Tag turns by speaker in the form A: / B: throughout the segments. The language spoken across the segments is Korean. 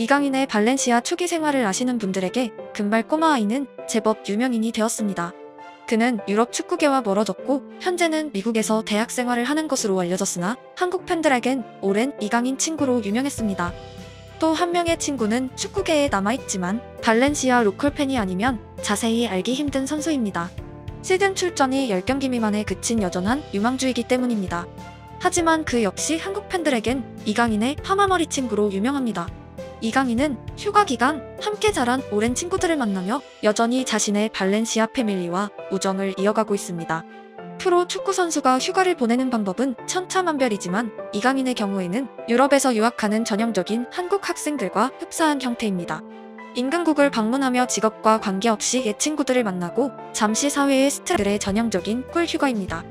A: 이강인의 발렌시아 초기 생활을 아시는 분들에게 금발 꼬마 아이는 제법 유명인이 되었습니다. 그는 유럽 축구계와 멀어졌고 현재는 미국에서 대학 생활을 하는 것으로 알려졌으나 한국 팬들에겐 오랜 이강인 친구로 유명했습니다. 또 한 명의 친구는 축구계에 남아있지만 발렌시아 로컬 팬이 아니면 자세히 알기 힘든 선수입니다. 시즌 출전이 10경기 미만에 그친 여전한 유망주이기 때문입니다. 하지만 그 역시 한국 팬들에겐 이강인의 파마머리 친구로 유명합니다. 이강인은 휴가 기간 함께 자란 오랜 친구들을 만나며 여전히 자신의 발렌시아 패밀리와 우정을 이어가고 있습니다. 프로 축구 선수가 휴가를 보내는 방법은 천차만별이지만 이강인의 경우에는 유럽에서 유학하는 전형적인 한국 학생들과 흡사한 형태입니다. 인근국을 방문하며 직업과 관계없이 옛 친구들을 만나고 잠시 사회의 스트레스들의 전형적인 꿀 휴가입니다.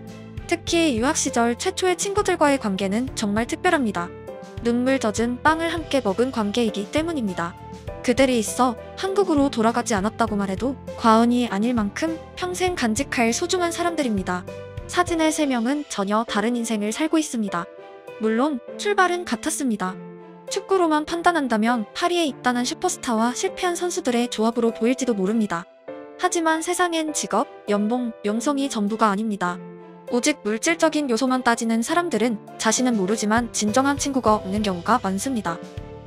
A: 특히 유학 시절 최초의 친구들과의 관계는 정말 특별합니다. 눈물 젖은 빵을 함께 먹은 관계이기 때문입니다. 그들이 있어 한국으로 돌아가지 않았다고 말해도 과언이 아닐 만큼 평생 간직할 소중한 사람들입니다. 사진의 3명은 전혀 다른 인생을 살고 있습니다. 물론 출발은 같았습니다. 축구로만 판단한다면 파리에 입단한 슈퍼스타와 실패한 선수들의 조합으로 보일지도 모릅니다. 하지만 세상엔 직업, 연봉, 명성이 전부가 아닙니다. 오직 물질적인 요소만 따지는 사람들은 자신은 모르지만 진정한 친구가 없는 경우가 많습니다.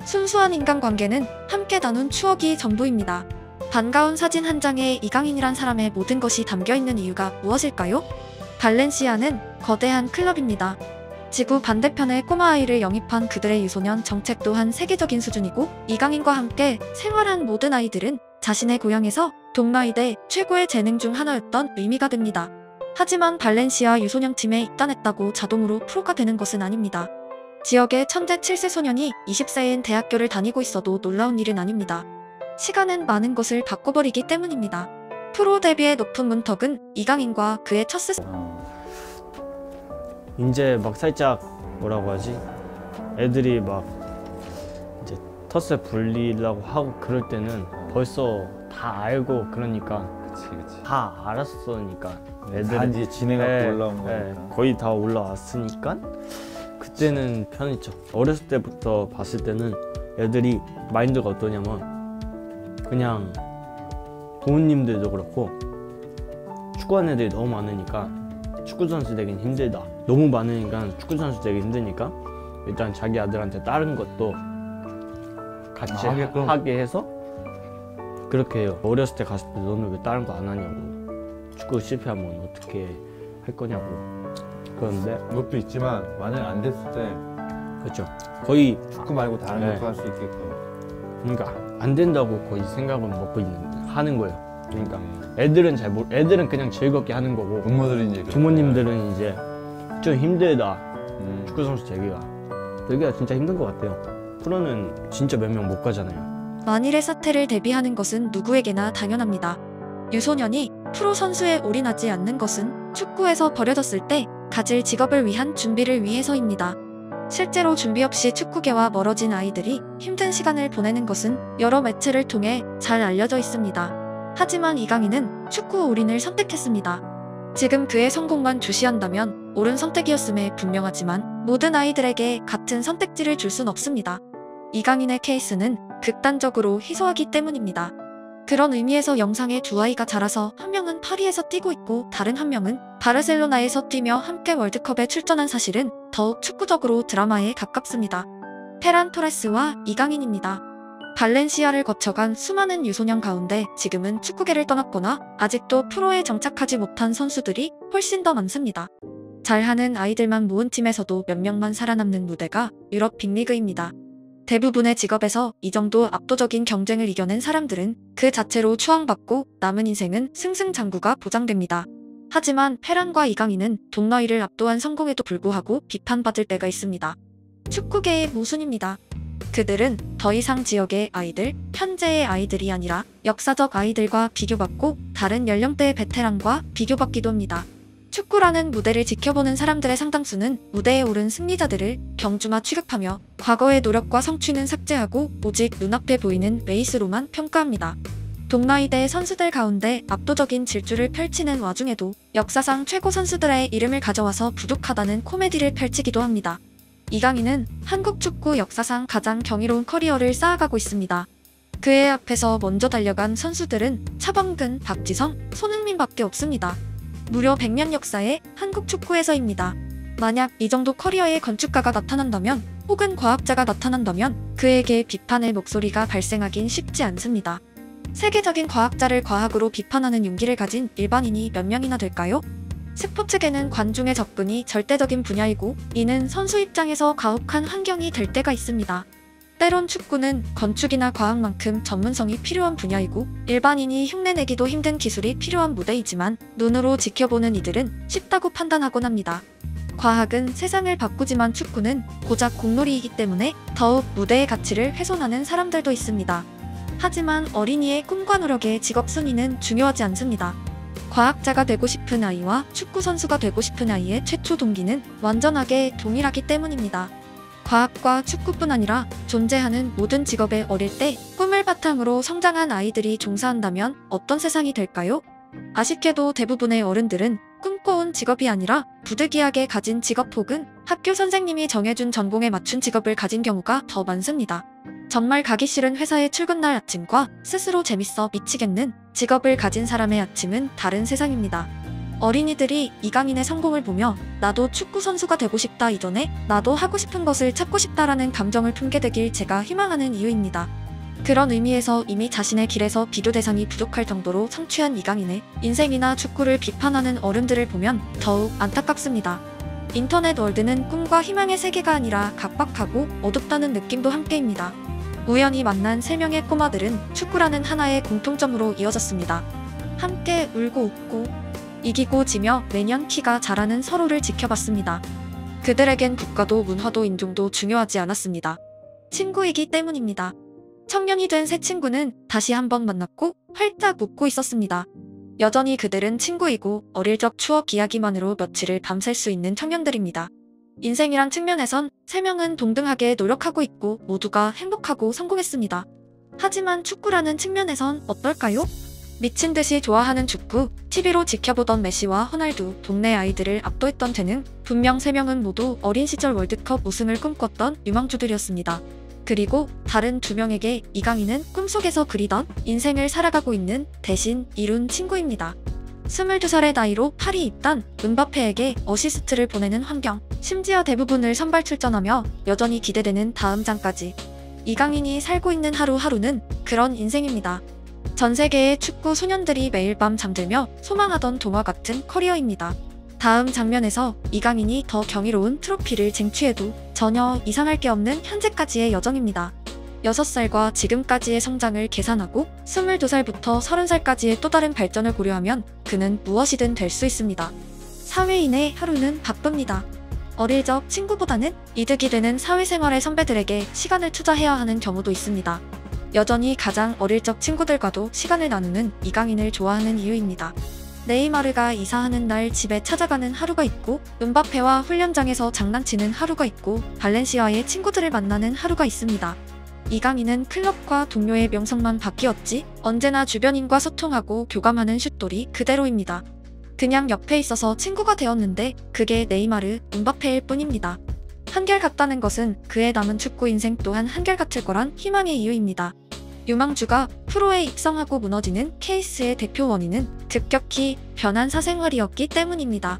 A: 순수한 인간관계는 함께 나눈 추억이 전부입니다. 반가운 사진 한 장에 이강인이란 사람의 모든 것이 담겨있는 이유가 무엇일까요? 발렌시아는 거대한 클럽입니다. 지구 반대편에 꼬마아이를 영입한 그들의 유소년 정책 또한 세계적인 수준이고 이강인과 함께 생활한 모든 아이들은 자신의 고향에서 동마이대 최고의 재능 중 하나였던 의미가 됩니다. 하지만 발렌시아 유소년팀에 입단했다고 자동으로 프로가 되는 것은 아닙니다. 지역의 천재 7세 소년이 20세인 대학교를 다니고 있어도 놀라운 일은 아닙니다. 시간은 많은 것을 바꿔버리기 때문입니다. 프로 데뷔의 높은 문턱은 이강인과 그의 첫
B: 이제 막 살짝 뭐라고 하지? 애들이 막 이제 텃세 불리려고 하고 그럴 때는 벌써 다 알고 그러니까
C: 그치.
B: 다 알았으니까
C: 다 이제 진행하고 올라온 거니까.
B: 거의 다 올라왔으니까 그때는 편했죠. 어렸을 때부터 봤을 때는 애들이 마인드가 어떠냐면 그냥 부모님들도 그렇고 축구하는 애들이 너무 많으니까 축구 선수 되긴 힘들다. 너무 많으니까 축구 선수 되기 힘드니까 일단 자기 아들한테 다른 것도 같이 하게 해서 그렇게 해요. 어렸을 때 갔을 때 너는 왜 다른 거 안 하냐고, 축구 실패하면 어떻게 할 거냐고. 그런데
C: 그것도 있지만 만약 안 됐을 때
B: 그렇죠. 거의
C: 축구 말고 다른 것도 할 수 있게끔.
B: 그러니까 안 된다고 거의 생각을 먹고 하는 거예요. 그러니까 애들은 애들은 그냥 즐겁게 하는 거고 부모님들은 이제 좀 힘들다. 축구 선수 되기가 진짜 힘든 것 같아요. 프로는 진짜 몇 명 못 가잖아요.
A: 만일의 사태를 대비하는 것은 누구에게나 당연합니다. 유소년이 프로 선수에 올인하지 않는 것은 축구에서 버려졌을 때 가질 직업을 위한 준비를 위해서입니다. 실제로 준비 없이 축구계와 멀어진 아이들이 힘든 시간을 보내는 것은 여러 매체를 통해 잘 알려져 있습니다. 하지만 이강인은 축구 올인을 선택했습니다. 지금 그의 성공만 주시한다면 옳은 선택이었음에 분명하지만 모든 아이들에게 같은 선택지를 줄 순 없습니다. 이강인의 케이스는 극단적으로 희소하기 때문입니다. 그런 의미에서 영상에 두 아이가 자라서 한 명은 파리에서 뛰고 있고 다른 한 명은 바르셀로나에서 뛰며 함께 월드컵에 출전한 사실은 더욱 축구적으로 드라마에 가깝습니다. 페란 토레스와 이강인입니다. 발렌시아를 거쳐간 수많은 유소년 가운데 지금은 축구계를 떠났거나 아직도 프로에 정착하지 못한 선수들이 훨씬 더 많습니다. 잘하는 아이들만 모은 팀에서도 몇 명만 살아남는 무대가 유럽 빅리그입니다. 대부분의 직업에서 이 정도 압도적인 경쟁을 이겨낸 사람들은 그 자체로 추앙받고 남은 인생은 승승장구가 보장됩니다. 하지만 페란과 이강인은 동너이를 압도한 성공에도 불구하고 비판받을 때가 있습니다. 축구계의 모순입니다. 그들은 더 이상 지역의 아이들, 현재의 아이들이 아니라 역사적 아이들과 비교받고 다른 연령대의 베테랑과 비교받기도 합니다. 축구라는 무대를 지켜보는 사람들의 상당수는 무대에 오른 승리자들을 경주마 취급하며 과거의 노력과 성취는 삭제하고 오직 눈앞에 보이는 레이스로만 평가합니다. 동나이대 선수들 가운데 압도적인 질주를 펼치는 와중에도 역사상 최고 선수들의 이름을 가져와서 부족하다는 코미디를 펼치기도 합니다. 이강인은 한국 축구 역사상 가장 경이로운 커리어를 쌓아가고 있습니다. 그의 앞에서 먼저 달려간 선수들은 차범근, 박지성, 손흥민밖에 없습니다. 무려 100년 역사의 한국 축구에서입니다. 만약 이 정도 커리어의 건축가가 나타난다면 혹은 과학자가 나타난다면 그에게 비판의 목소리가 발생하긴 쉽지 않습니다. 세계적인 과학자를 과학으로 비판하는 용기를 가진 일반인이 몇 명이나 될까요? 스포츠계는 관중의 접근이 절대적인 분야이고 이는 선수 입장에서 가혹한 환경이 될 때가 있습니다. 때론 축구는 건축이나 과학만큼 전문성이 필요한 분야이고 일반인이 흉내내기도 힘든 기술이 필요한 무대이지만 눈으로 지켜보는 이들은 쉽다고 판단하곤 합니다. 과학은 세상을 바꾸지만 축구는 고작 공놀이이기 때문에 더욱 무대의 가치를 훼손하는 사람들도 있습니다. 하지만 어린이의 꿈과 노력의 직업 순위는 중요하지 않습니다. 과학자가 되고 싶은 아이와 축구 선수가 되고 싶은 아이의 최초 동기는 완전하게 동일하기 때문입니다. 과학과 축구뿐 아니라 존재하는 모든 직업에 어릴 때 꿈을 바탕으로 성장한 아이들이 종사한다면 어떤 세상이 될까요? 아쉽게도 대부분의 어른들은 꿈꿔온 직업이 아니라 부득이하게 가진 직업 혹은 학교 선생님이 정해준 전공에 맞춘 직업을 가진 경우가 더 많습니다. 정말 가기 싫은 회사의 출근날 아침과 스스로 재밌어 미치겠는 직업을 가진 사람의 아침은 다른 세상입니다. 어린이들이 이강인의 성공을 보며 나도 축구 선수가 되고 싶다 이전에 나도 하고 싶은 것을 찾고 싶다라는 감정을 품게 되길 제가 희망하는 이유입니다. 그런 의미에서 이미 자신의 길에서 비교 대상이 부족할 정도로 성취한 이강인의 인생이나 축구를 비판하는 어른들을 보면 더욱 안타깝습니다. 인터넷 월드는 꿈과 희망의 세계가 아니라 각박하고 어둡다는 느낌도 함께입니다. 우연히 만난 3명의 꼬마들은 축구라는 하나의 공통점으로 이어졌습니다. 함께 울고 웃고 이기고 지며 매년 키가 자라는 서로를 지켜봤습니다. 그들에겐 국가도 문화도 인종도 중요하지 않았습니다. 친구이기 때문입니다. 청년이 된 세 친구는 다시 한번 만났고 활짝 웃고 있었습니다. 여전히 그들은 친구이고 어릴 적 추억 이야기만으로 며칠을 밤샐 수 있는 청년들입니다. 인생이란 측면에선 3명은 동등하게 노력하고 있고 모두가 행복하고 성공했습니다. 하지만 축구라는 측면에선 어떨까요? 미친 듯이 좋아하는 축구, TV로 지켜보던 메시와 호날두, 동네 아이들을 압도했던 재능, 분명 3명은 모두 어린 시절 월드컵 우승을 꿈꿨던 유망주들이었습니다. 그리고 다른 2명에게 이강인은 꿈속에서 그리던 인생을 살아가고 있는 대신 이룬 친구입니다. 22살의 나이로 파리 입단, 은바페에게 어시스트를 보내는 환경, 심지어 대부분을 선발 출전하며 여전히 기대되는 다음 장까지. 이강인이 살고 있는 하루하루는 그런 인생입니다. 전 세계의 축구 소년들이 매일 밤 잠들며 소망하던 동화 같은 커리어입니다. 다음 장면에서 이강인이 더 경이로운 트로피를 쟁취해도 전혀 이상할 게 없는 현재까지의 여정입니다. 6살과 지금까지의 성장을 계산하고 22살부터 30살까지의 또 다른 발전을 고려하면 그는 무엇이든 될 수 있습니다. 사회인의 하루는 바쁩니다. 어릴 적 친구보다는 이득이 되는 사회생활의 선배들에게 시간을 투자해야 하는 경우도 있습니다. 여전히 가장 어릴 적 친구들과도 시간을 나누는 이강인을 좋아하는 이유입니다. 네이마르가 이사하는 날 집에 찾아가는 하루가 있고 은바페와 훈련장에서 장난치는 하루가 있고 발렌시아의 친구들을 만나는 하루가 있습니다. 이강인은 클럽과 동료의 명성만 바뀌었지 언제나 주변인과 소통하고 교감하는 슛돌이 그대로입니다. 그냥 옆에 있어서 친구가 되었는데 그게 네이마르, 은바페일 뿐입니다. 한결같다는 것은 그의 남은 축구 인생 또한 한결같을 거란 희망의 이유입니다. 유망주가 프로에 입성하고 무너지는 케이스의 대표 원인은 급격히 변한 사생활이었기 때문입니다.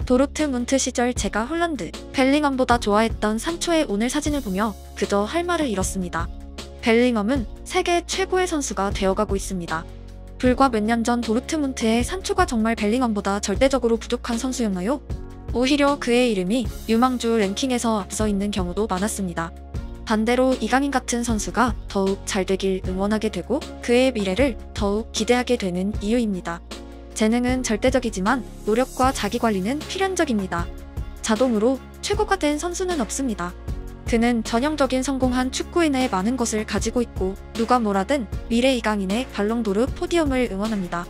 A: 도르트문트 시절 제가 홀란드, 벨링엄보다 좋아했던 산초의 오늘 사진을 보며 그저 할 말을 잃었습니다. 벨링엄은 세계 최고의 선수가 되어가고 있습니다. 불과 몇 년 전 도르트문트의 산초가 정말 벨링엄보다 절대적으로 부족한 선수였나요? 오히려 그의 이름이 유망주 랭킹에서 앞서 있는 경우도 많았습니다. 반대로 이강인 같은 선수가 더욱 잘 되길 응원하게 되고 그의 미래를 더욱 기대하게 되는 이유입니다. 재능은 절대적이지만 노력과 자기관리는 필연적입니다. 자동으로 최고가 된 선수는 없습니다. 그는 전형적인 성공한 축구인의 많은 것을 가지고 있고 누가 뭐라든 미래 이강인의 발롱도르 포디움을 응원합니다.